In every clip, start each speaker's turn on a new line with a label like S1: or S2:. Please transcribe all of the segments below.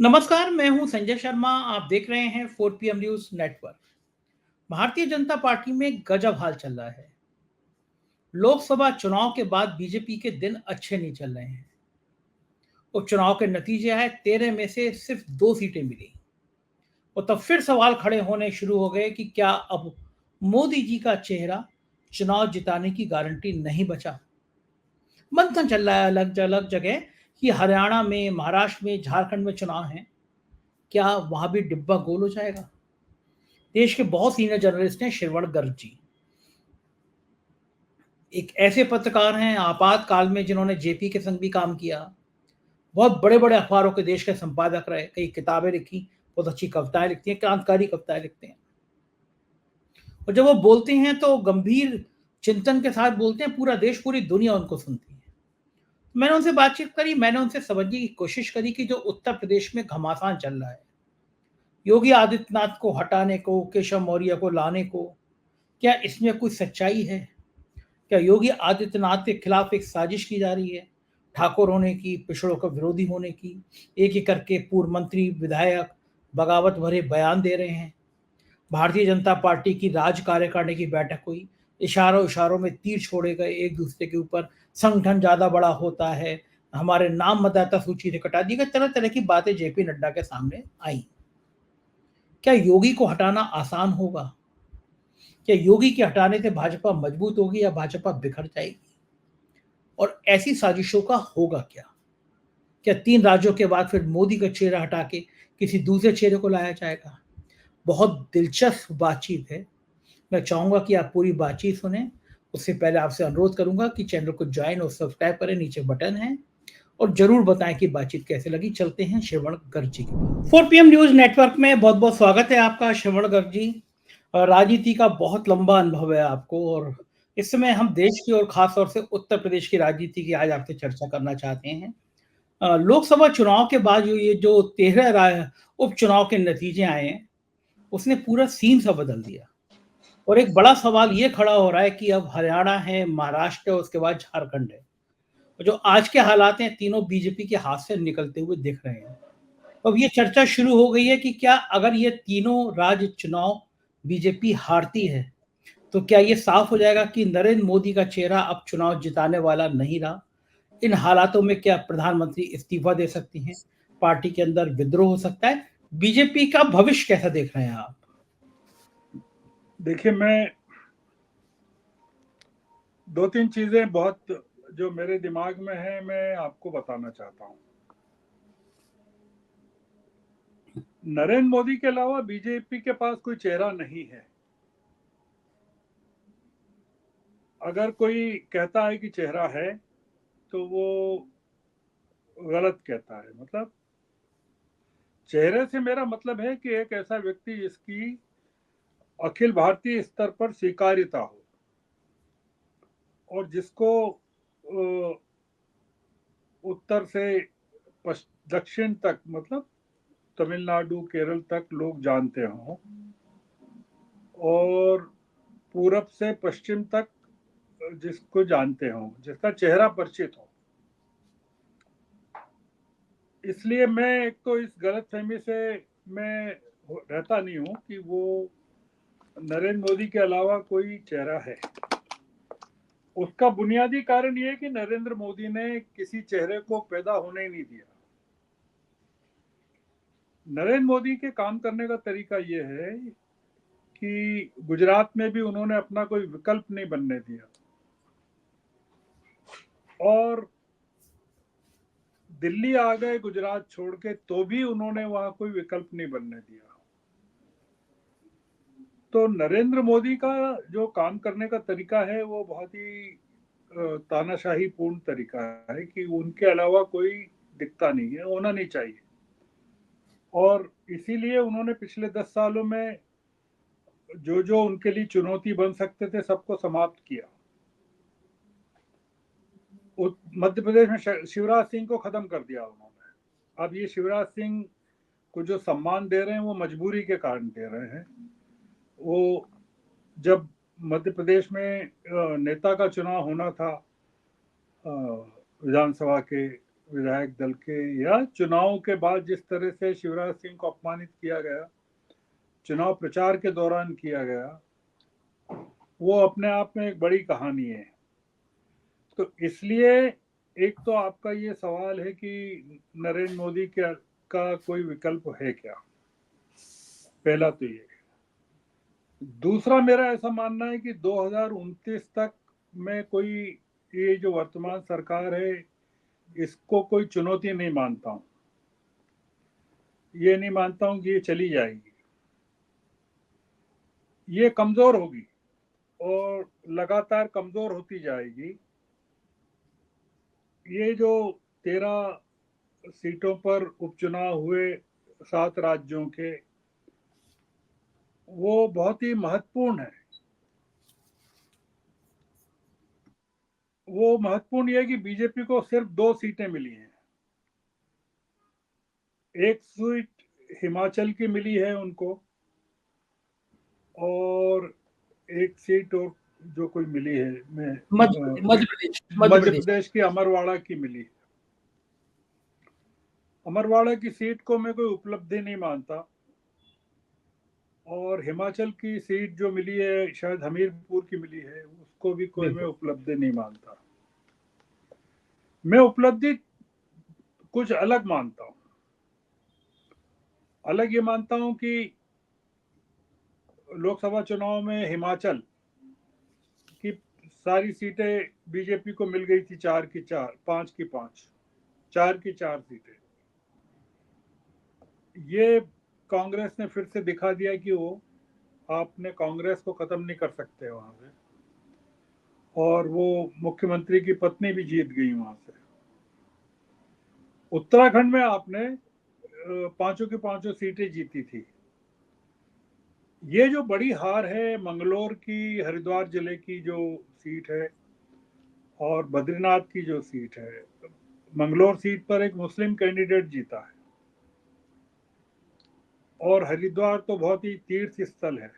S1: नमस्कार, मैं हूं संजय शर्मा। आप देख रहे हैं 4 PM news network. Bharatiya Janata party में गजब हाल चल रहा है। लोकसभा चुनाव के बाद बीजेपी के दिन अच्छे नहीं चल रहे हैं। उपचुनाव के नतीजे आए, 13 में से सिर्फ 2 सीटें मिली। और तब फिर सवाल खड़े होने शुरू हो गए कि क्या अब मोदी जी का चेहरा चुनाव जिताने की गारंटी नहीं बचा। मंथन चल रहा है अलग अलग जगह कि हरियाणा में, महाराष्ट्र में, झारखंड में चुनाव है, क्या वहां भी डिब्बा गोल हो जाएगा। देश के बहुत सीनियर जर्नलिस्ट हैं श्रवण गर्ग जी। एक ऐसे पत्रकार हैं आपातकाल में जिन्होंने जेपी के संग भी काम किया, बहुत बड़े बड़े अखबारों के देश के संपादक रहे, कई किताबें लिखी, बहुत अच्छी कविताएं लिखती हैं, क्रांतिकारी कविताएं लिखते हैं। और जब वो बोलते हैं तो गंभीर चिंतन के साथ बोलते हैं, पूरा देश, पूरी दुनिया उनको सुनती है। मैंने उनसे बातचीत करी, मैंने उनसे समझने की कोशिश करी कि जो उत्तर प्रदेश में घमासान चल रहा है, योगी आदित्यनाथ को हटाने को, केशव मौर्य को लाने को, क्या इसमें कोई सच्चाई है? क्या योगी आदित्यनाथ के खिलाफ एक साजिश की जा रही है? ठाकुर होने की, पिछड़ों का विरोधी होने की, एक एक करके पूर्व मंत्री, विधायक बगावत भरे बयान दे रहे हैं। भारतीय जनता पार्टी की राज्य कार्यकारिणी की बैठक हुई, इशारों इशारों में तीर छोड़े गए एक दूसरे के ऊपर, संगठन ज्यादा बड़ा होता है, हमारे नाम मतदाता सूची से कटा दिए गए, तरह तरह की बातें जेपी नड्डा के सामने आई। क्या योगी को हटाना आसान होगा? क्या योगी के हटाने से भाजपा मजबूत होगी या भाजपा बिखर जाएगी? और ऐसी साजिशों का होगा क्या? क्या 3 राज्यों के बाद फिर मोदी का चेहरा हटा के किसी दूसरे चेहरे को लाया जाएगा? बहुत दिलचस्प बातचीत है। मैं चाहूंगा कि आप पूरी बातचीत सुने। उससे पहले आपसे अनुरोध करूंगा कि चैनल को ज्वाइन और सब्सक्राइब करें, नीचे बटन है। और जरूर बताएं कि बातचीत कैसे लगी। चलते हैं श्रवण गर्ग जी के पास। 4 PM न्यूज नेटवर्क में बहुत बहुत स्वागत है आपका श्रवण गर्ग जी। राजनीति का बहुत लंबा अनुभव है आपको, और इस समय हम देश की और खासतौर से उत्तर प्रदेश की राजनीति की आज आपसे चर्चा करना चाहते हैं। लोकसभा चुनाव के बाद ये जो 13 उपचुनाव के नतीजे आए हैं, उसने पूरा सीन सा बदल दिया। और एक बड़ा सवाल ये खड़ा हो रहा है कि अब हरियाणा है, महाराष्ट्र है, उसके बाद झारखंड है। और जो आज के हालात हैं, तीनों बीजेपी के हाथ से निकलते हुए दिख रहे हैं। अब ये चर्चा शुरू हो गई है कि क्या अगर ये तीनों राज्य चुनाव बीजेपी हारती है, तो क्या ये साफ हो जाएगा कि नरेंद्र मोदी का चेहरा अब चुनाव जिताने वाला नहीं रहा? इन हालातों में क्या प्रधानमंत्री इस्तीफा दे सकती हैं? पार्टी के अंदर विद्रोह हो सकता है? बीजेपी का भविष्य कैसा देख रहे हैं आप?
S2: देखिए, मैं दो तीन चीजें बहुत जो मेरे दिमाग में है मैं आपको बताना चाहता हूं। नरेंद्र मोदी के अलावा बीजेपी के पास कोई चेहरा नहीं है। अगर कोई कहता है कि चेहरा है तो वो गलत कहता है। मतलब चेहरे से मेरा मतलब है कि एक ऐसा व्यक्ति जिसकी अखिल भारतीय स्तर पर स्वीकार्यता हो और जिसको उत्तर से दक्षिण तक, मतलब तमिलनाडु, केरल तक लोग जानते हों और पूरब से पश्चिम तक जिसको जानते हों, जिसका चेहरा परिचित हो। इसलिए मैं एक तो इस गलतफहमी से मैं रहता नहीं हूं कि वो नरेंद्र मोदी के अलावा कोई चेहरा है। उसका बुनियादी कारण ये है कि नरेंद्र मोदी ने किसी चेहरे को पैदा होने ही नहीं दिया। नरेंद्र मोदी के काम करने का तरीका ये है कि गुजरात में भी उन्होंने अपना कोई विकल्प नहीं बनने दिया और दिल्ली आ गए गुजरात छोड़ के, तो भी उन्होंने वहां कोई विकल्प नहीं बनने दिया। तो नरेंद्र मोदी का जो काम करने का तरीका है वो बहुत ही तानाशाही पूर्ण तरीका है कि उनके अलावा कोई दिखता नहीं है, होना नहीं चाहिए। और इसीलिए उन्होंने पिछले 10 सालों में जो जो उनके लिए चुनौती बन सकते थे सबको समाप्त किया। मध्य प्रदेश में शिवराज सिंह को खत्म कर दिया उन्होंने। अब ये शिवराज सिंह को जो सम्मान दे रहे हैं वो मजबूरी के कारण दे रहे हैं। वो जब मध्य प्रदेश में नेता का चुनाव होना था विधानसभा के विधायक दल के, या चुनाव के बाद जिस तरह से शिवराज सिंह को अपमानित किया गया, चुनाव प्रचार के दौरान किया गया, वो अपने आप में एक बड़ी कहानी है। तो इसलिए एक तो आपका ये सवाल है कि नरेंद्र मोदी का कोई विकल्प है क्या, पहला तो ये। दूसरा मेरा ऐसा मानना है कि 2029 तक मैं कोई, ये जो वर्तमान सरकार है इसको कोई चुनौती नहीं मानता हूं। ये नहीं मानता हूं कि ये चली जाएगी, ये कमजोर होगी और लगातार कमजोर होती जाएगी। ये जो 13 सीटों पर उपचुनाव हुए 7 राज्यों के, वो बहुत ही महत्वपूर्ण है। वो महत्वपूर्ण ये है कि बीजेपी को सिर्फ 2 सीटें मिली हैं। एक सीट हिमाचल की मिली है उनको, और एक सीट और जो कोई मिली है, मैं
S1: मध्य प्रदेश, मध्य
S2: मध्य
S1: प्रदेश।
S2: प्रदेश की अमरवाड़ा की मिली। अमरवाड़ा की सीट को मैं कोई उपलब्धि नहीं मानता, और हिमाचल की सीट जो मिली है शायद हमीरपुर की मिली है, उसको भी कोई मैं
S1: बिल्कुल।
S2: उपलब्धि नहीं मानता। मैं उपलब्धि कुछ अलग मानता हूं। अलग ये मानता हूं कि लोकसभा चुनाव में हिमाचल की सारी सीटें बीजेपी को मिल गई थी, 4 की 4, 5 की 5, 4 की 4 सीटें। ये कांग्रेस ने फिर से दिखा दिया कि वो, आपने कांग्रेस को खत्म नहीं कर सकते वहां से, और वो मुख्यमंत्री की पत्नी भी जीत गई वहां से। उत्तराखंड में आपने पांचों की पांचों सीटें जीती थी। ये जो बड़ी हार है मंगलौर की, हरिद्वार जिले की जो सीट है, और बद्रीनाथ की जो सीट है, मंगलौर सीट पर एक मुस्लिम कैंडिडेट जीता है, और हरिद्वार तो बहुत ही तीर्थ स्थल है,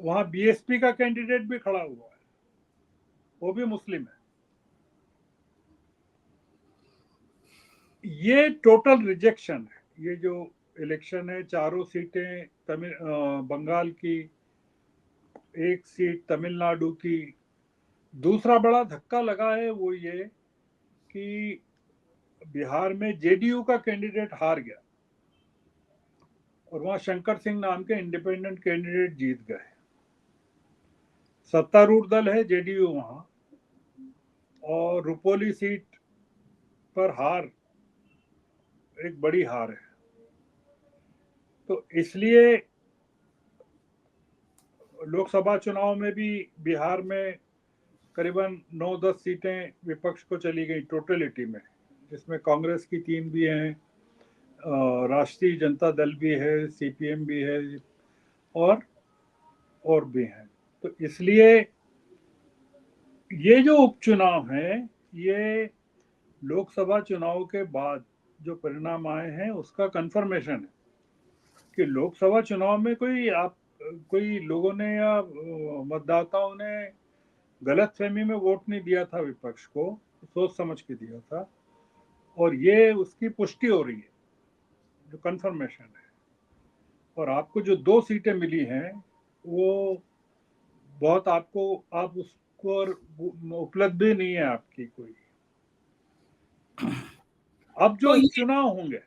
S2: वहां बीएसपी का कैंडिडेट भी खड़ा हुआ है, वो भी मुस्लिम है। ये टोटल रिजेक्शन है। ये जो इलेक्शन है, चारों सीटें बंगाल की, एक सीट तमिलनाडु की। दूसरा बड़ा धक्का लगा है वो ये कि बिहार में जेडीयू का कैंडिडेट हार गया, और वहां शंकर सिंह नाम के इंडिपेंडेंट कैंडिडेट जीत गए। सत्तारूढ़ दल है जेडीयू वहां, और रुपोली सीट पर हार एक बड़ी हार है। तो इसलिए लोकसभा चुनाव में भी बिहार में करीबन 9-10 सीटें विपक्ष को चली गई टोटलिटी में, जिसमें कांग्रेस की 3 भी हैं, राष्ट्रीय जनता दल भी है, सीपीएम भी है, और भी हैं। तो इसलिए ये जो उपचुनाव है, ये लोकसभा चुनाव के बाद जो परिणाम आए हैं उसका कंफर्मेशन है कि लोकसभा चुनाव में कोई लोगों ने या मतदाताओं ने गलत फहमी में वोट नहीं दिया था विपक्ष को, सोच समझ के दिया था, और ये उसकी पुष्टि हो रही है, जो कंफर्मेशन है। और आपको जो 2 सीटें मिली हैं, वो बहुत, आप उसको उपलब्धि नहीं है आपकी कोई। अब जो
S1: तो ये
S2: उपचुनाव होंगे,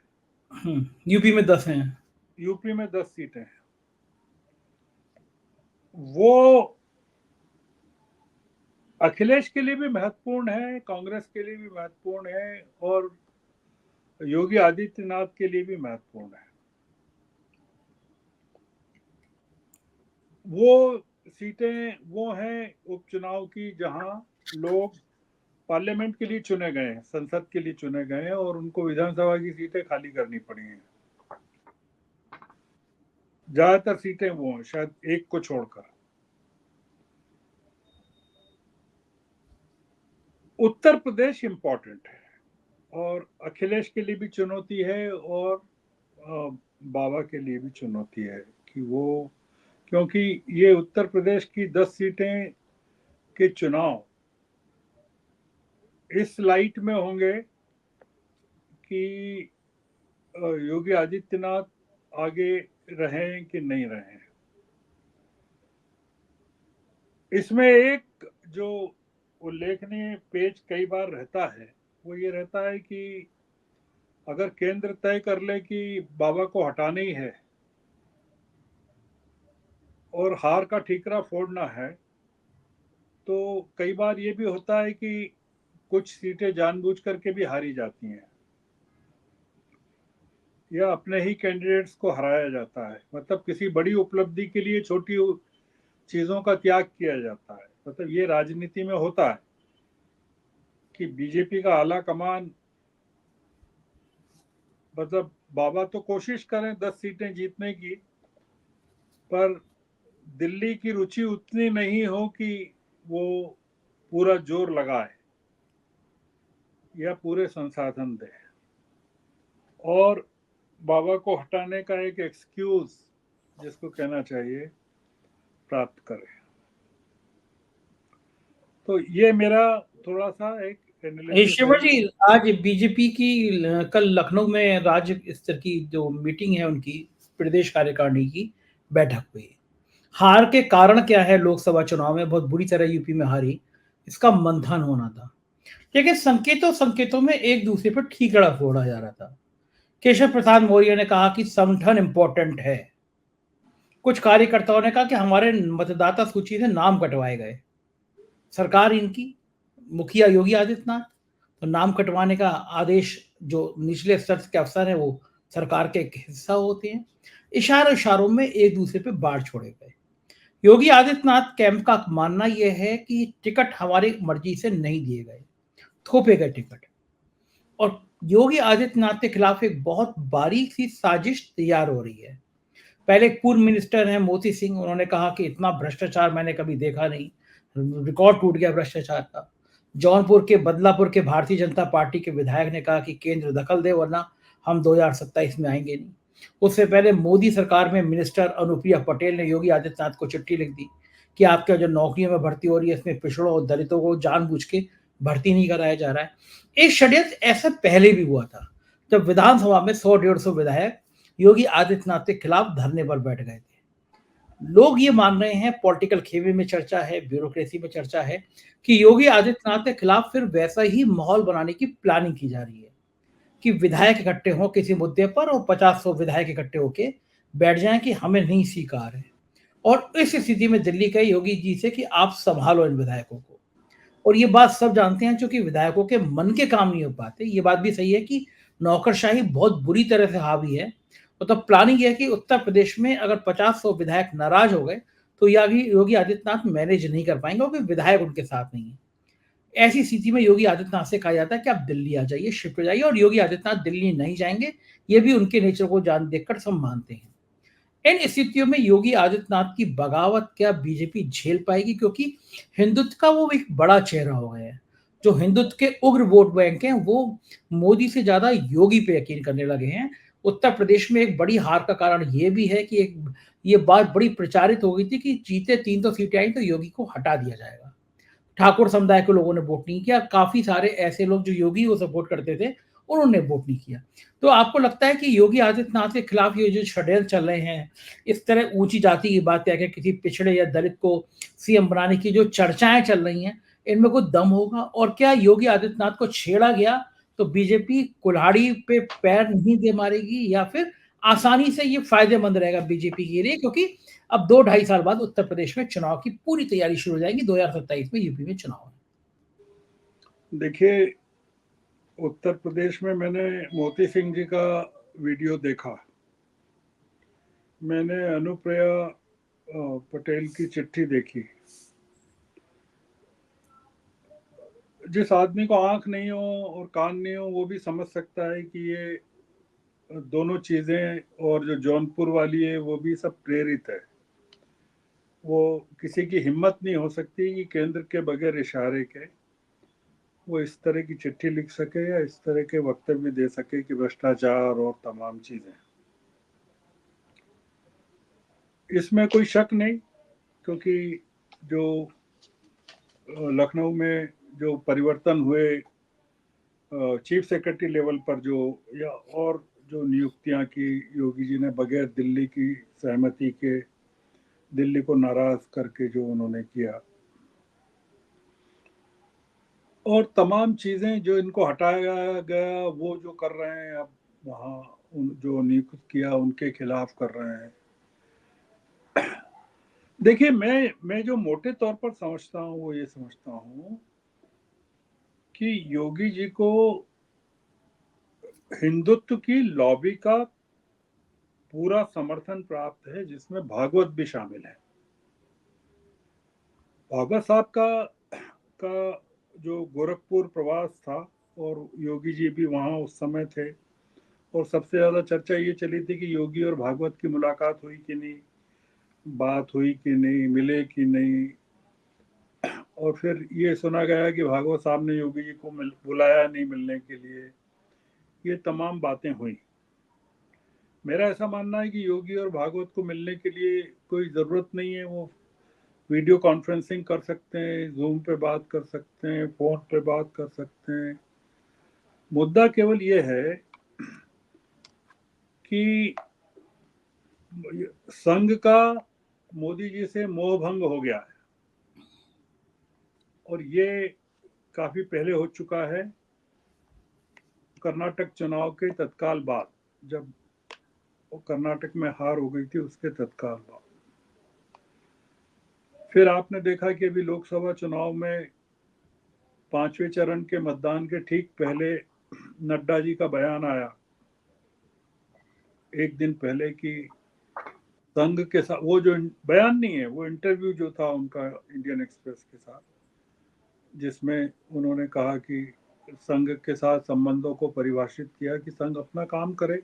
S1: यूपी में 10 हैं।
S2: यूपी में 10 सीटें हैं, वो अखिलेश के लिए भी महत्वपूर्ण है, कांग्रेस के लिए भी महत्वपूर्ण है, और योगी आदित्यनाथ के लिए भी महत्वपूर्ण है। वो सीटें वो हैं उपचुनाव की जहां लोग पार्लियामेंट के लिए चुने गए हैं, संसद के लिए चुने गए हैं, और उनको विधानसभा की सीटें खाली करनी पड़ी हैं। ज्यादातर सीटें वो हैं, शायद एक को छोड़कर। उत्तर प्रदेश इंपॉर्टेंट है, और अखिलेश के लिए भी चुनौती है, और बाबा के लिए भी चुनौती है कि वो, क्योंकि ये उत्तर प्रदेश की 10 सीटें के चुनाव इस लाइट में होंगे कि योगी आदित्यनाथ आगे रहें कि नहीं रहें। इसमें एक जो उल्लेखनीय पेज कई बार रहता है वो ये रहता है कि अगर केंद्र तय कर ले कि बाबा को हटाना ही है और हार का ठीकरा फोड़ना है, तो कई बार ये भी होता है कि कुछ सीटें जानबूझ करके भी हारी जाती हैं या अपने ही कैंडिडेट्स को हराया जाता है। मतलब किसी बड़ी उपलब्धि के लिए छोटी चीजों का त्याग किया जाता है। मतलब ये राजनीति में होता है कि बीजेपी का आला कमान, मतलब बाबा तो कोशिश करें 10 सीटें जीतने की, पर दिल्ली की रुचि उतनी नहीं हो कि वो पूरा जोर लगाए या पूरे संसाधन दे और बाबा को हटाने का एक एक्सक्यूज, जिसको कहना चाहिए, प्राप्त करे। तो ये मेरा थोड़ा सा एक एनालिसिस है।
S1: शिवर जी, आज बीजेपी की कल लखनऊ में राज्य स्तर की जो मीटिंग है उनकी प्रदेश कार्यकारिणी की बैठक हुई। हार के कारण क्या है, लोकसभा चुनाव में बहुत बुरी तरह यूपी में हारी, इसका मंथन होना था। लेकिन संकेतों संकेतों में एक दूसरे पर ठीकरा फोड़ा जा रहा था। केशव प्रसाद मौर्य ने कहा कि संगठन इंपॉर्टेंट है। कुछ कार्यकर्ताओं ने कहा कि हमारे मतदाता सूची से नाम कटवाए गए। सरकार इनकी, मुखिया योगी आदित्यनाथ, तो नाम कटवाने का आदेश जो निचले स्तर के अफसर है वो सरकार के एक हिस्सा होते हैं। इशारों इशारों में एक दूसरे पे बाढ़ छोड़े गए। योगी आदित्यनाथ कैंप का मानना यह है कि टिकट हमारी मर्जी से नहीं दिए गए, थोपे गए टिकट। और योगी आदित्यनाथ के खिलाफ एक बहुत बारीक सी साजिश तैयार हो रही है। पहले एक पूर्व मिनिस्टर हैं मोती सिंह, उन्होंने कहा कि इतना भ्रष्टाचार मैंने कभी देखा नहीं, रिकॉर्ड टूट गया भ्रष्टाचार का। जौनपुर के बदलापुर के भारतीय जनता पार्टी के विधायक ने कहा कि केंद्र दखल दे वरना हम 2027 में आएंगे नहीं। उससे पहले मोदी सरकार में मिनिस्टर अनुप्रिया पटेल ने योगी आदित्यनाथ को चिट्ठी लिख दी कि आपके जो नौकरियों में भर्ती हो रही है इसमें पिछड़ों और दलितों को जानबूझ के भर्ती नहीं कराया जा रहा है। एक षड्यंत्र ऐसा पहले भी हुआ था, जब विधानसभा में 100-150 विधायक योगी आदित्यनाथ के खिलाफ धरने पर बैठ गए थे। लोग ये मान रहे हैं, पॉलिटिकल खेमे में चर्चा है, ब्यूरोक्रेसी में चर्चा है, कि योगी आदित्यनाथ के खिलाफ फिर वैसा ही माहौल बनाने की प्लानिंग की जा रही है कि विधायक इकट्ठे हों किसी मुद्दे पर और 50-100 विधायक इकट्ठे होके बैठ जाएं कि हमें नहीं स्वीकार है। और इस स्थिति में दिल्ली कहे योगी जी से कि आप संभालो इन विधायकों को। और ये बात सब जानते हैं, चूंकि विधायकों के मन के काम नहीं हो पाते। ये बात भी सही है कि नौकरशाही बहुत बुरी तरह से हावी है। और तब प्लानिंग है कि उत्तर प्रदेश में अगर 50-100 विधायक नाराज हो गए तो योगी आदित्यनाथ मैनेज नहीं कर पाएंगे क्योंकि विधायक उनके साथ नहीं है। ऐसी स्थिति में योगी आदित्यनाथ से कहा जाता है कि आप दिल्ली आ जाइए, शिफ्ट हो जाइए, और योगी आदित्यनाथ दिल्ली नहीं जाएंगे। ये भी उनके नेचर को जान देखकर सब मानते हैं। इन स्थितियों में योगी आदित्यनाथ की बगावत क्या बीजेपी झेल पाएगी, क्योंकि हिंदुत्व का वो एक बड़ा चेहरा हो गया है। जो हिंदुत्व के उग्र वोट बैंक हैं वो मोदी से ज्यादा योगी पे यकीन करने लगे हैं। उत्तर प्रदेश में एक बड़ी हार का कारण ये भी है कि एक ये बात बड़ी प्रचारित हो गई थी कि जीते 300 सीटें आई तो योगी को हटा दिया जाएगा। ठाकुर समुदाय के लोगों ने वोट नहीं किया, काफी सारे ऐसे लोग जो योगी को सपोर्ट करते थे उन्होंने वोट नहीं किया। तो आपको लगता है कि योगी आदित्यनाथ के खिलाफ ये जो षड्यंत्र चल रहे हैं, इस तरह ऊंची जाति की बात कह के किसी पिछड़े या दलित को सीएम बनाने की जो चर्चाएं चल रही हैं, इनमें कोई दम होगा? और क्या योगी आदित्यनाथ को छेड़ा गया तो बीजेपी कुल्हाड़ी पे पैर नहीं दे मारेगी, या फिर आसानी से ये फायदेमंद रहेगा बीजेपी के लिए, क्योंकि अब 2-2.5 साल बाद उत्तर प्रदेश में चुनाव की पूरी तैयारी शुरू हो जाएगी। 2027 में यूपी में चुनाव है।
S2: देखिए, उत्तर प्रदेश में मैंने मोती सिंह जी का वीडियो देखा, मैंने अनुप्रिया पटेल की चिट्ठी देखी। जिस आदमी को आंख नहीं हो और कान नहीं हो वो भी समझ सकता है कि ये दोनों चीजें, और जो जौनपुर वाली है वो भी सब प्रेरित है। वो किसी की हिम्मत नहीं हो सकती कि केंद्र के बगैर इशारे के वो इस तरह की चिट्ठी लिख सके या इस तरह के वक्तव्य दे सके कि भ्रष्टाचार और तमाम चीजें। इसमें कोई शक नहीं, क्योंकि जो लखनऊ में जो परिवर्तन हुए चीफ सेक्रेटरी लेवल पर जो या और जो नियुक्तियां की योगी जी ने बगैर दिल्ली की सहमति के, दिल्ली को नाराज करके जो उन्होंने किया, और तमाम चीजें जो इनको हटाया गया, वो जो कर रहे हैं अब वहाँ जो नियुक्त किया उनके खिलाफ कर रहे हैं। देखिए, मैं जो मोटे तौर पर समझता हूँ वो ये समझता हूँ कि योगी जी को हिंदुत्व की लॉबी का पूरा समर्थन प्राप्त है, जिसमें भागवत भी शामिल है। भागवत साहब का जो गोरखपुर प्रवास था, और योगी जी भी वहाँ उस समय थे, और सबसे ज्यादा चर्चा ये चली थी कि योगी और भागवत की मुलाकात हुई कि नहीं, बात हुई कि नहीं, मिले कि नहीं। और फिर ये सुना गया कि भागवत साहब ने योगी जी को बुलाया नहीं मिलने के लिए। ये तमाम बातें हुई। मेरा ऐसा मानना है कि योगी और भागवत को मिलने के लिए कोई ज़रूरत नहीं है। वो वीडियो कॉन्फ्रेंसिंग कर सकते हैं, जूम पे बात कर सकते हैं, फोन पे बात कर सकते हैं। मुद्दा केवल ये है कि संघ का मोदी जी से मोह भंग हो गया है, और ये काफी पहले हो चुका है। कर्नाटक चुनाव के तत्काल बाद, जब वो कर्नाटक में हार हो गई थी, उसके तत्काल बाद फिर आपने देखा कि अभी लोकसभा चुनाव में 5वें चरण के मतदान के ठीक पहले नड्डा जी का बयान आया, एक दिन पहले, कि संघ के साथ, वो जो बयान नहीं है, वो इंटरव्यू जो था उनका इंडियन एक्सप्रेस के साथ, जिसमें उन्होंने कहा कि संघ के साथ संबंधों को परिभाषित किया कि संघ अपना काम करे,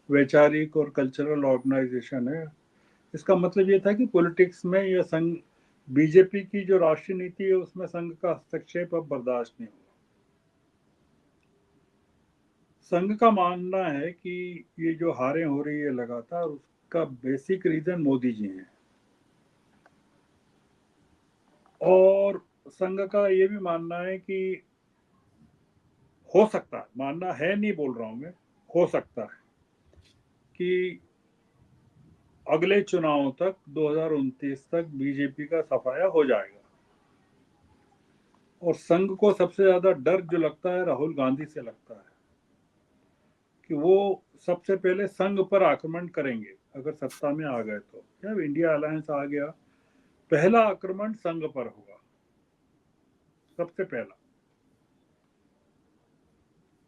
S2: वैचारिक और कल्चरल ऑर्गेनाइजेशन है। इसका मतलब ये था कि पॉलिटिक्स में या संघ, बीजेपी की जो राष्ट्रीय नीति है उसमें संघ का हस्तक्षेप अब बर्दाश्त नहीं होगा। संघ का मानना है कि ये जो हारें हो रही है लगातार, उसका बेसिक रीजन मोदी जी हैं। और संघ का ये भी मानना है कि हो सकता है, मानना है नहीं बोल रहा हूं मैं, हो सकता है कि अगले चुनाव तक 2029 तक बीजेपी का सफाया हो जाएगा। और संघ को सबसे ज्यादा डर जो लगता है राहुल गांधी से लगता है, कि वो सबसे पहले संघ पर आक्रमण करेंगे अगर सत्ता में आ गए तो। जब इंडिया अलायंस आ गया, पहला आक्रमण संघ पर होगा, सबसे पहला।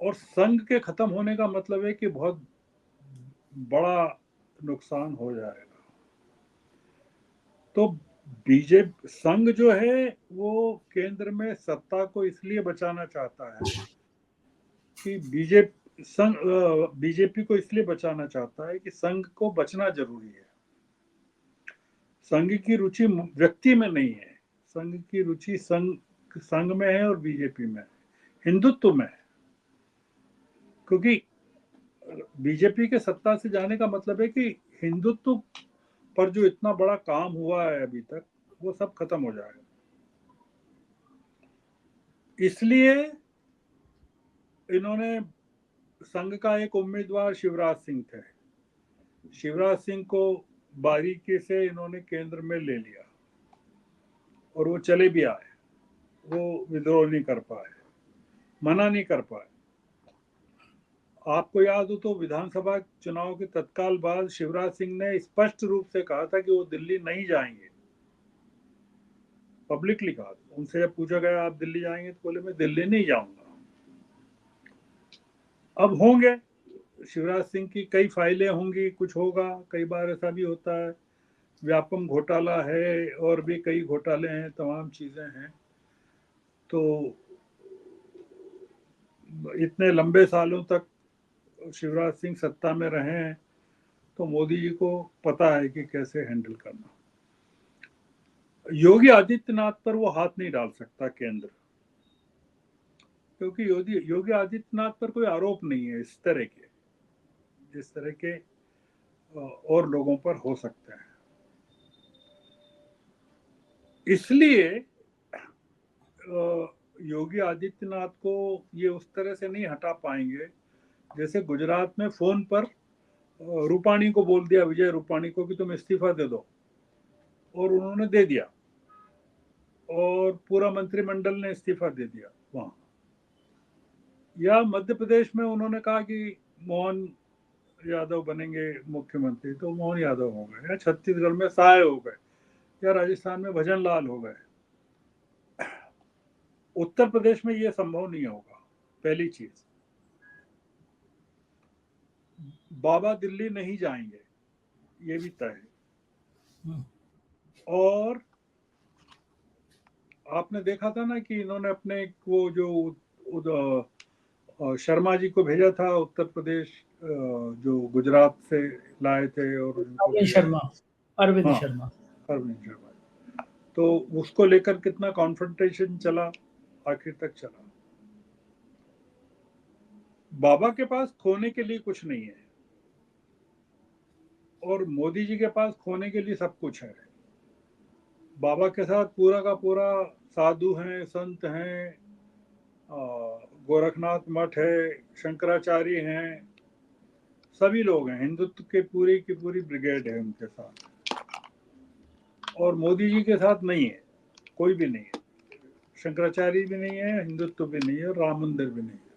S2: और संघ के खत्म होने का मतलब है कि बहुत बड़ा नुकसान हो जाएगा। तो बीजेपी, संघ जो है वो केंद्र में सत्ता को इसलिए बचाना चाहता है कि बीजेपी को इसलिए बचाना चाहता है कि संघ को बचना जरूरी है। संघ की रुचि व्यक्ति में नहीं है, संघ की रुचि संघ में है और बीजेपी में, हिंदुत्व में है। क्योंकि बीजेपी के सत्ता से जाने का मतलब है कि हिंदुत्व पर जो इतना बड़ा काम हुआ है अभी तक, वो सब खत्म हो जाएगा। इसलिए इन्होंने, संघ का एक उम्मीदवार शिवराज सिंह थे, शिवराज सिंह को बारीकी से इन्होंने केंद्र में ले लिया, और वो चले भी आए। वो विद्रोह नहीं कर पाए, मना नहीं कर पाए। आपको याद हो तो विधानसभा चुनाव के तत्काल बाद शिवराज सिंह ने स्पष्ट रूप से कहा था कि वो दिल्ली नहीं जाएंगे, पब्लिकली कहा। उनसे जब पूछा गया आप दिल्ली जाएंगे, तो बोले मैं दिल्ली नहीं जाऊंगा। अब होंगे, शिवराज सिंह की कई फाइलें होंगी, कुछ होगा, कई बार ऐसा भी होता है, व्यापम घोटाला है और भी कई घोटाले हैं, तमाम चीजें हैं। तो इतने लंबे सालों तक शिवराज सिंह सत्ता में रहे हैं, तो मोदी जी को पता है कि कैसे हैंडल करना। योगी आदित्यनाथ पर वो हाथ नहीं डाल सकता केंद्र, क्योंकि योगी आदित्यनाथ पर कोई आरोप नहीं है इस तरह के, जिस तरह के और लोगों पर हो सकते हैं। इसलिए योगी आदित्यनाथ को ये उस तरह से नहीं हटा पाएंगे जैसे गुजरात में फोन पर रूपाणी को बोल दिया, विजय रूपाणी को, कि तुम इस्तीफा दे दो, और उन्होंने दे दिया और पूरा मंत्रिमंडल ने इस्तीफा दे दिया वहां। या मध्य प्रदेश में उन्होंने कहा कि मोहन यादव बनेंगे मुख्यमंत्री, तो मोहन यादव हो गए, या छत्तीसगढ़ में साय हो गए, या राजस्थान में भजन लाल हो गए। उत्तर प्रदेश में यह संभव नहीं होगा। पहली चीज, बाबा दिल्ली नहीं जाएंगे, ये भी तय है। और आपने देखा था ना कि इन्होंने अपने वो जो शर्मा जी को भेजा था उत्तर प्रदेश, जो गुजरात से लाए थे, और उनको
S1: अरविंद
S2: भेजा।
S1: शर्मा, अरविंद
S2: हाँ,
S1: शर्मा।
S2: अरविंद शर्मा। तो उसको लेकर कितना कॉन्फ्रंटेशन चला, आखिर तक चला। बाबा के पास खोने के लिए कुछ नहीं है, और मोदी जी के पास खोने के लिए सब कुछ है। बाबा के साथ पूरा का पूरा साधु हैं, संत हैं, गोरखनाथ मठ है, शंकराचार्य हैं, सभी लोग हैं, हिंदुत्व के पूरी की पूरी ब्रिगेड है उनके साथ। और मोदी जी के साथ नहीं है, कोई भी नहीं है, शंकराचार्य भी नहीं है, हिंदुत्व भी नहीं है, राम मंदिर भी नहीं है।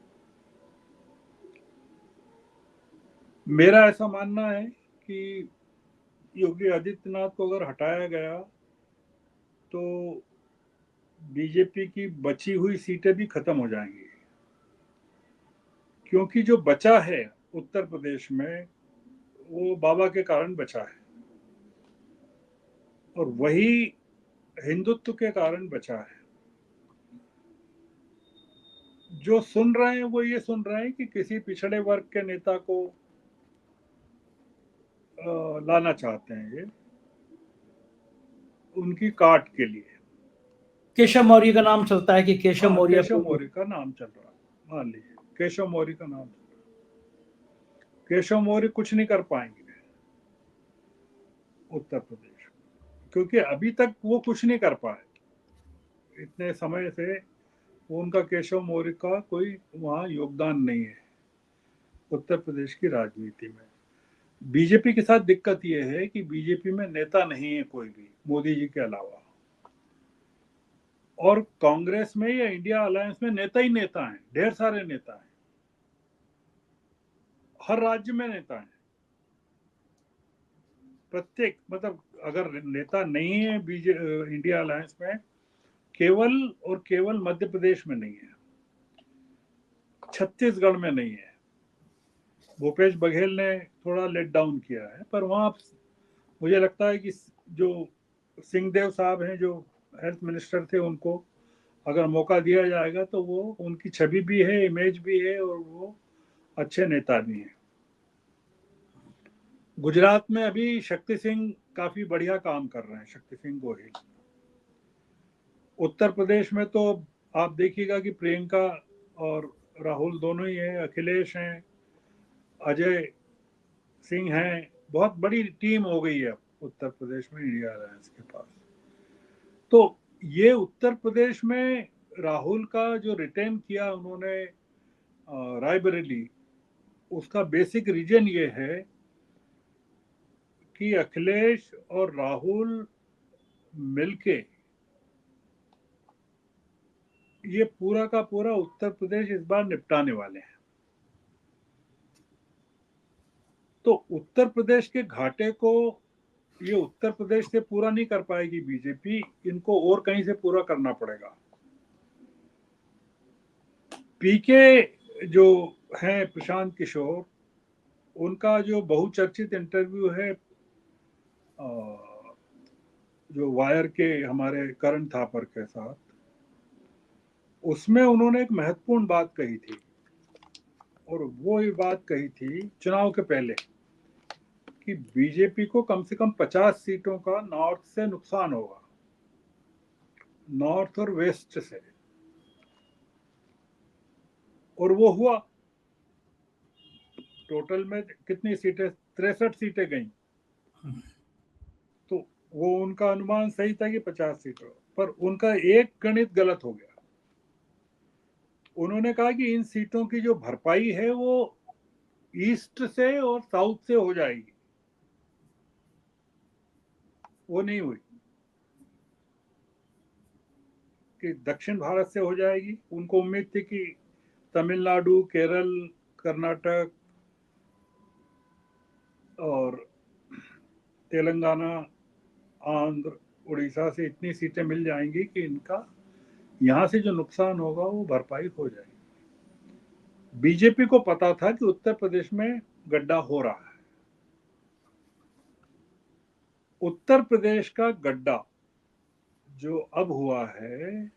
S2: मेरा ऐसा मानना है कि योगी आदित्यनाथ को अगर हटाया गया तो बीजेपी की बची हुई सीटें भी खत्म हो जाएंगी, क्योंकि जो बचा है उत्तर प्रदेश में वो बाबा के कारण बचा है, और वही हिंदुत्व के कारण बचा है। जो सुन रहे हैं वो ये सुन रहे हैं कि किसी पिछड़े वर्ग के नेता को लाना चाहते हैं, ये उनकी काट के लिए।
S1: केशव मौर्य का नाम चलता है कि केशव
S2: हाँ,
S1: मौर्य
S2: केशव
S1: को।
S2: मौर्य का नाम चल रहा है, मान लीजिए केशव मौर्य का नाम चल रहा है। केशव मौर्य कुछ नहीं कर पाएंगे उत्तर प्रदेश, क्योंकि अभी तक वो कुछ नहीं कर पाए। इतने समय से उनका, केशव मौर्य का कोई वहां योगदान नहीं है उत्तर प्रदेश की राजनीति में। बीजेपी के साथ दिक्कत यह है कि बीजेपी में नेता नहीं है कोई भी, मोदी जी के अलावा। और कांग्रेस में या इंडिया अलायंस में नेता ही नेता हैं, ढेर सारे नेता हैं, हर राज्य में नेता हैं। प्रत्येक, मतलब अगर नेता नहीं है इंडिया अलायंस में, केवल और केवल मध्य प्रदेश में नहीं है, छत्तीसगढ़ में नहीं है। भूपेश बघेल ने थोड़ा लेट डाउन किया है, पर वहां मुझे लगता है कि जो सिंहदेव साहब हैं, जो हेल्थ मिनिस्टर थे, उनको अगर मौका दिया जाएगा तो वो, उनकी छवि भी है, इमेज भी है, और वो अच्छे नेता भी हैं। गुजरात में अभी शक्ति सिंह काफी बढ़िया काम कर रहे हैं, शक्ति सिंह गोहिल। उत्तर प्रदेश में तो आप देखिएगा कि प्रियंका और राहुल दोनों ही हैं, अखिलेश हैं, अजय सिंह हैं। बहुत बड़ी टीम हो गई है उत्तर प्रदेश में इंडिया अलायंस के पास। तो ये उत्तर प्रदेश में राहुल का जो रिटेन किया उन्होंने रायबरेली, उसका बेसिक रीजन ये है कि अखिलेश और राहुल मिलके ये पूरा का पूरा उत्तर प्रदेश इस बार निपटाने वाले हैं। तो उत्तर प्रदेश के घाटे को ये उत्तर प्रदेश से पूरा नहीं कर पाएगी बीजेपी, इनको और कहीं से पूरा करना पड़ेगा। पीके जो हैं प्रशांत किशोर, उनका जो बहुचर्चित इंटरव्यू है जो वायर के हमारे करण थापर के साथ, उसमें उन्होंने एक महत्वपूर्ण बात कही थी, और वो ये बात कही थी चुनाव के पहले कि बीजेपी को कम से कम 50 सीटों का नॉर्थ से नुकसान होगा, नॉर्थ और वेस्ट से। और वो हुआ। टोटल में कितनी सीटें, 63 सीटें गई। तो वो उनका अनुमान सही था कि 50 सीटों, पर उनका एक गणित गलत हो गया। उन्होंने कहा कि इन सीटों की जो भरपाई है वो ईस्ट से और साउथ से हो जाएगी, वो नहीं हुई कि दक्षिण भारत से हो जाएगी। उनको उम्मीद थी कि तमिलनाडु, केरल, कर्नाटक और तेलंगाना, आंध्र, उड़ीसा से इतनी सीटें मिल जाएंगी कि इनका यहाँ से जो नुकसान होगा वो भरपाई हो जाएगी। बीजेपी को पता था कि उत्तर प्रदेश में गड्ढा हो रहा है। उत्तर प्रदेश का गड्ढा जो अब हुआ है,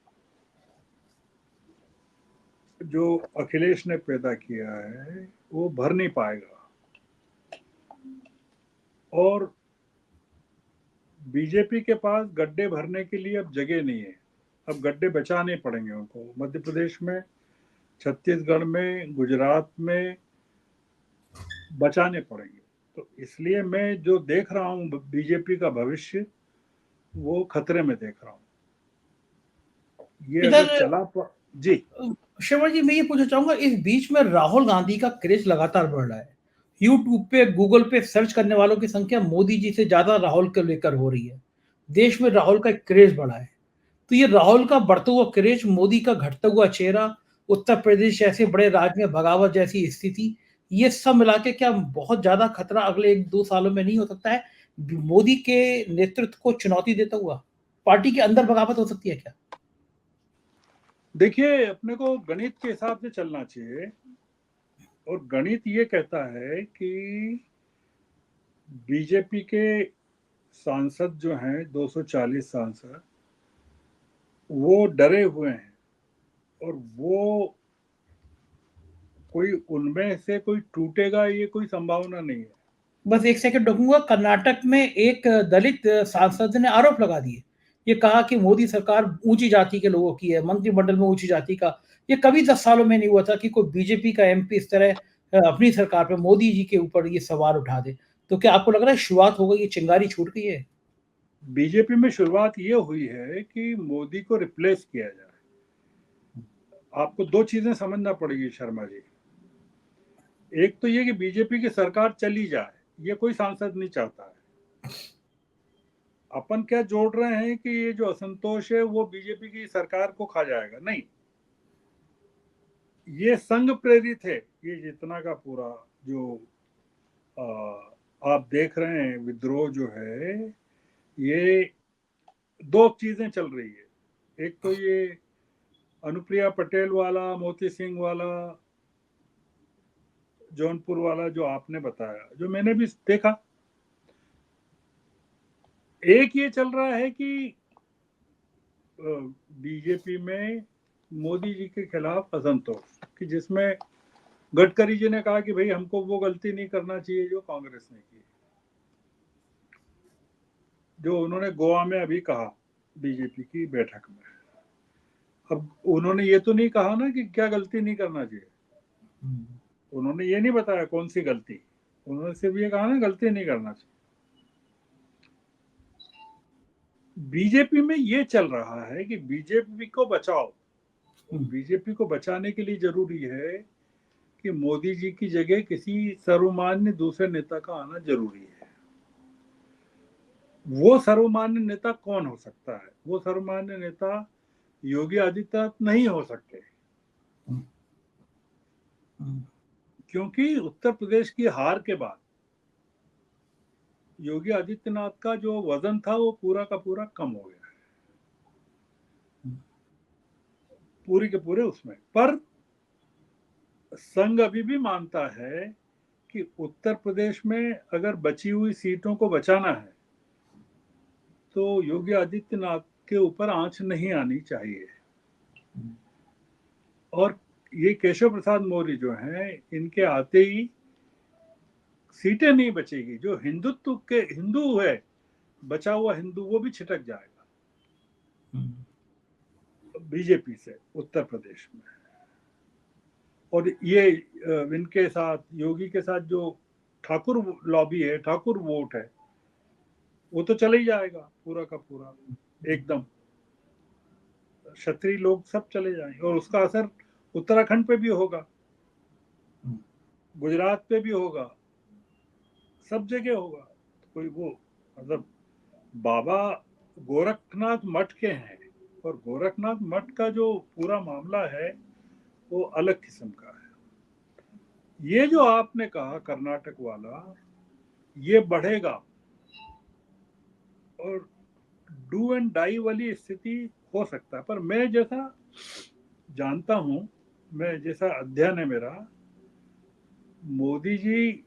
S2: जो अखिलेश ने पैदा किया है, वो भर नहीं पाएगा। और बीजेपी के पास गड्ढे भरने के लिए अब जगह नहीं है। अब गड्ढे बचाने पड़ेंगे उनको, मध्य प्रदेश में, छत्तीसगढ़ में, गुजरात में बचाने पड़ेंगे। तो इसलिए मैं जो देख रहा हूँ बीजेपी का भविष्य, वो खतरे में देख रहा हूँ। ये अगर
S1: इधर
S2: चला जी।
S1: श्रवण जी, मैं ये पूछना चाहूंगा, इस बीच में राहुल गांधी का क्रेज लगातार बढ़ रहा है। यूट्यूब पे, गूगल पे सर्च करने वालों की संख्या मोदी जी से ज्यादा राहुल को लेकर हो रही है। देश में राहुल का क्रेज बढ़ा है। तो ये राहुल का बढ़ता हुआ क्रेज, मोदी का घटता हुआ चेहरा, उत्तर प्रदेश जैसे बड़े राज्य में बगावत जैसी स्थिति, ये सब मिला के क्या बहुत ज्यादा खतरा अगले 1-2 सालों में नहीं हो सकता है मोदी के नेतृत्व को चुनौती देता हुआ? पार्टी के अंदर बगावत हो सकती है क्या?
S2: देखिए, अपने को गणित के हिसाब से चलना चाहिए, और गणित ये कहता है कि बीजेपी के सांसद जो हैं, 240 सांसद, वो डरे हुए हैं, और वो कोई उनमें से कोई टूटेगा ये कोई संभावना नहीं है।
S1: बस एक सेकंड रुकूंगा। कर्नाटक में एक दलित सांसद ने आरोप लगा दिए, ये कहा कि मोदी सरकार ऊंची जाति के लोगों की है, मंत्रिमंडल में ऊंची जाति का। ये कभी 10 सालों में नहीं हुआ था कि कोई बीजेपी का एमपी इस तरह अपनी सरकार पे, मोदी जी के ऊपर ये सवाल उठा दे। तो क्या आपको लग रहा है शुरुआत हो गई, ये चिंगारी छूट गई है?
S2: बीजेपी में शुरुआत ये हुई है कि मोदी को रिप्लेस किया जाए। आपको दो चीजें समझना पड़ेगी शर्मा जी। एक तो ये कि बीजेपी की सरकार चली जाए, ये कोई सांसद नहीं चाहता है। अपन क्या जोड़ रहे हैं कि ये जो असंतोष है वो बीजेपी की सरकार को खा जाएगा, नहीं। ये संघ प्रेरित है। ये जितना का पूरा जो आप देख रहे हैं विद्रोह जो है, ये दो चीजें चल रही है। एक तो ये अनुप्रिया पटेल वाला, मोती सिंह वाला, जौनपुर वाला जो आपने बताया, जो मैंने भी देखा। एक ये चल रहा है कि बीजेपी में मोदी जी के खिलाफ असंतोष, कि जिसमें गडकरी जी ने कहा कि भाई हमको वो गलती नहीं करना चाहिए जो कांग्रेस ने की, जो उन्होंने गोवा में अभी कहा बीजेपी की बैठक में। अब उन्होंने ये तो नहीं कहा ना कि क्या गलती नहीं करना चाहिए, उन्होंने ये नहीं बताया कौन सी गलती, उन्होंने सिर्फ ये कहा ना गलती नहीं करना चाहिए। बीजेपी में ये चल रहा है कि बीजेपी को बचाओ। बीजेपी को बचाने के लिए जरूरी है कि मोदी जी की जगह किसी सर्वमान्य दूसरे नेता का आना जरूरी है। वो सर्वमान्य नेता कौन हो सकता है? वो सर्वमान्य नेता योगी आदित्यनाथ नहीं हो सकते, क्योंकि उत्तर प्रदेश की हार के बाद योगी आदित्यनाथ का जो वजन था वो पूरा का पूरा कम हो गया है, पूरी के पूरे उसमें। पर संघ अभी भी मानता है कि उत्तर प्रदेश में अगर बची हुई सीटों को बचाना है तो योगी आदित्यनाथ के ऊपर आंच नहीं आनी चाहिए। और ये केशव प्रसाद मौर्य जो हैं, इनके आते ही सीटें नहीं बचेगी। जो हिंदुत्व के हिंदू है, बचा हुआ हिंदू, वो भी छिटक जाएगा बीजेपी से उत्तर प्रदेश में। और ये इनके साथ, योगी के साथ जो ठाकुर लॉबी है, ठाकुर वोट है, वो तो चले ही जाएगा पूरा का पूरा, एकदम क्षत्रिय लोग सब चले जाएंगे, और उसका असर उत्तराखंड पे भी होगा, गुजरात पे भी होगा, सब जगह होगा। कोई वो मतलब बाबा गोरखनाथ मठ के हैं, और गोरखनाथ मठ का जो पूरा मामला है वो अलग किस्म का है। ये जो आपने कहा कर्नाटक वाला, ये बढ़ेगा और डू एंड डाई वाली स्थिति हो सकता है। पर मैं जैसा जानता हूं, मैं जैसा अध्ययन है मेरा, मोदी जी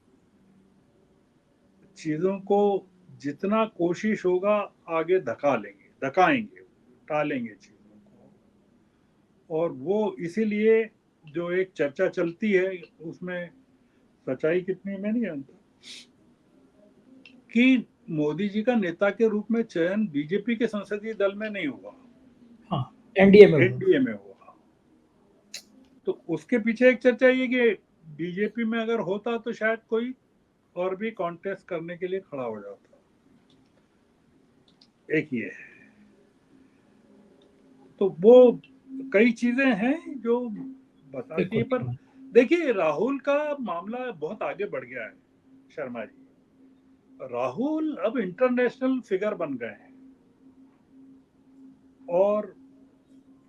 S2: चीजों को जितना कोशिश होगा आगे धकाएंगे, टालेंगे चीजों को। और वो इसीलिए जो एक चर्चा चलती है, उसमें सच्चाई कितनी मैं नहीं जानता, कि मोदी जी का नेता के रूप में चयन बीजेपी के संसदीय दल में नहीं होगा,
S1: हाँ, एनडीए में होगा।
S2: एनडीए में होगा। तो उसके पीछे एक चर्चा ये कि बीजेपी में अगर होता तो शायद कोई और भी कॉन्टेस्ट करने के लिए खड़ा हो जाता। एक ये है। तो वो कई चीजें हैं जो बताती है। पर देखिए, राहुल का मामला बहुत आगे बढ़ गया है शर्मा जी। राहुल अब इंटरनेशनल फिगर बन गए हैं, और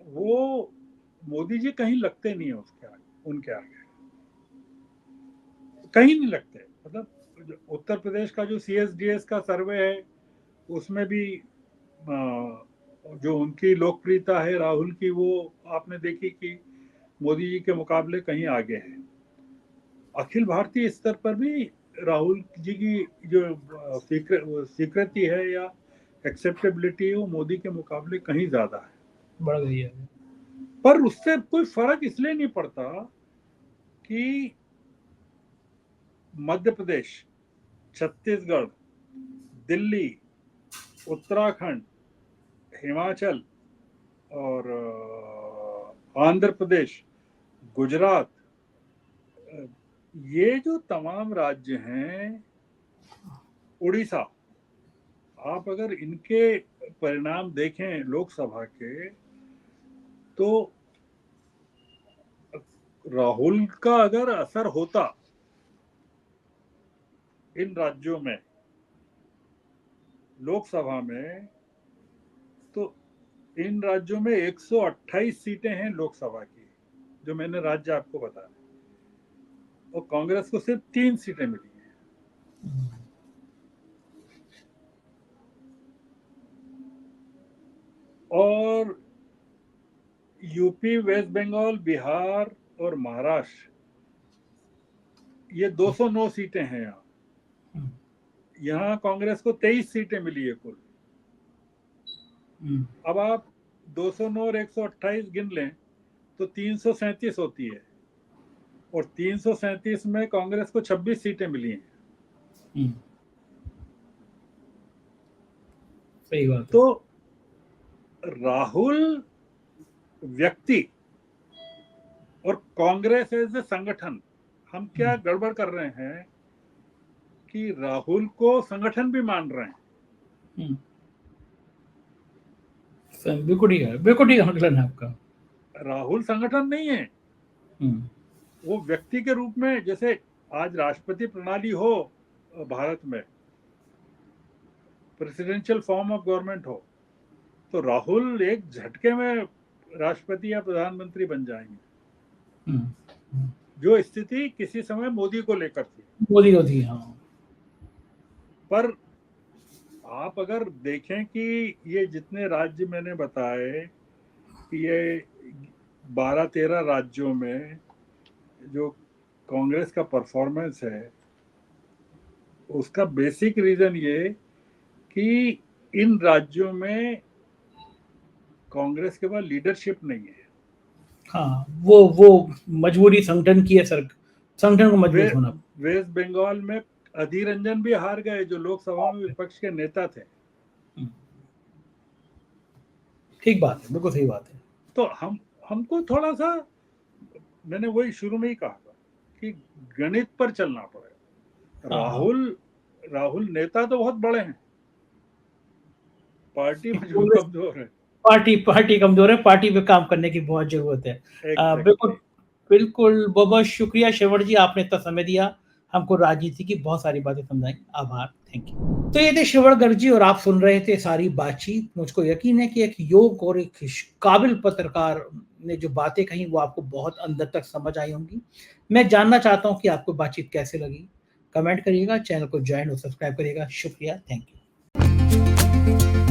S2: वो मोदी जी कहीं लगते नहीं है उसके आगे, उनके आगे कहीं नहीं लगते। मतलब उत्तर प्रदेश का जो CSDS का सर्वे है, उसमें भी जो उनकी लोकप्रियता है राहुल की, वो आपने देखी कि मोदी जी के मुकाबले कहीं आगे है। अखिल भारतीय स्तर पर भी राहुल जी की जो स्वीकृति है या एक्सेप्टेबिलिटी है, वो मोदी के मुकाबले कहीं ज्यादा है,
S1: बढ़ गई है।
S2: पर उससे कोई फर्क इसलिए नहीं पड़ता कि मध्य प्रदेश, छत्तीसगढ़, दिल्ली, उत्तराखंड, हिमाचल और आंध्र प्रदेश, गुजरात, ये जो तमाम राज्य हैं, उड़ीसा, आप अगर इनके परिणाम देखें लोकसभा के, तो राहुल का अगर असर होता इन राज्यों में लोकसभा में, तो इन राज्यों में 128 सीटें हैं लोकसभा की, जो मैंने राज्य आपको बताया, और कांग्रेस को सिर्फ 3 सीटें मिली हैं। और यूपी, वेस्ट बंगाल, बिहार और महाराष्ट्र, ये 209 सीटें हैं। यहाँ कांग्रेस को 23 सीटें मिली है कुल। अब आप 209 और 128 गिन लें तो 337 होती है, और 337 में कांग्रेस को 26 सीटें मिली हैं।
S1: सही बात है।
S2: तो राहुल व्यक्ति और कांग्रेस एज ए संगठन, हम क्या गड़बड़ कर रहे हैं कि राहुल को संगठन भी मान रहे हैं।
S1: बिल्कुल ठीक आकलन है आपका।
S2: राहुल संगठन नहीं है, वो व्यक्ति के रूप में, जैसे आज राष्ट्रपति प्रणाली हो भारत में, प्रेसिडेंशियल फॉर्म ऑफ गवर्नमेंट हो, तो राहुल एक झटके में राष्ट्रपति या प्रधानमंत्री बन जाएंगे, जो स्थिति किसी समय मोदी को लेकर थी।
S1: मोदी को थी, हाँ।
S2: पर आप अगर देखें कि ये जितने राज्य मैंने बताए, कि ये 12-13 राज्यों में जो कांग्रेस का परफॉर्मेंस है, उसका बेसिक रीजन ये कि इन राज्यों में कांग्रेस के पास लीडरशिप नहीं है।
S1: हाँ, वो मजबूरी संगठन की है, संगठन को मजबूत होना।
S2: वेस्ट बंगाल में अधीर रंजन भी हार गए, जो लोकसभा में विपक्ष के नेता थे।
S1: ठीक बात है, बिल्कुल सही बात है।
S2: तो हमको थोड़ा सा, मैंने वही शुरू में ही कहा था कि गणित पर चलना पड़ेगा। राहुल नेता तो बहुत बड़े हैं, पार्टी मजबूत कमजोर है।
S1: पार्टी कमजोर है, पार्टी पे काम करने की बहुत जरूरत है। बिल्कुल बिल्कुल, बहुत-बहुत शुक्रिया श्रवण जी, आपने इतना समय दिया, हमको राजनीति की बहुत सारी बातें समझाई। आभार, थैंक यू। तो ये थे श्रवण गर्ग जी और आप सुन रहे थे सारी बातचीत। मुझको यकीन है कि एक योग्य और एक काबिल पत्रकार ने जो बातें कही वो आपको बहुत अंदर तक समझ आई होंगी। मैं जानना चाहता हूँ कि आपको बातचीत कैसे लगी? कमेंट करिएगा, चैनल को जॉइन और सब्सक्राइब करिएगा। शुक्रिया, थैंक यू।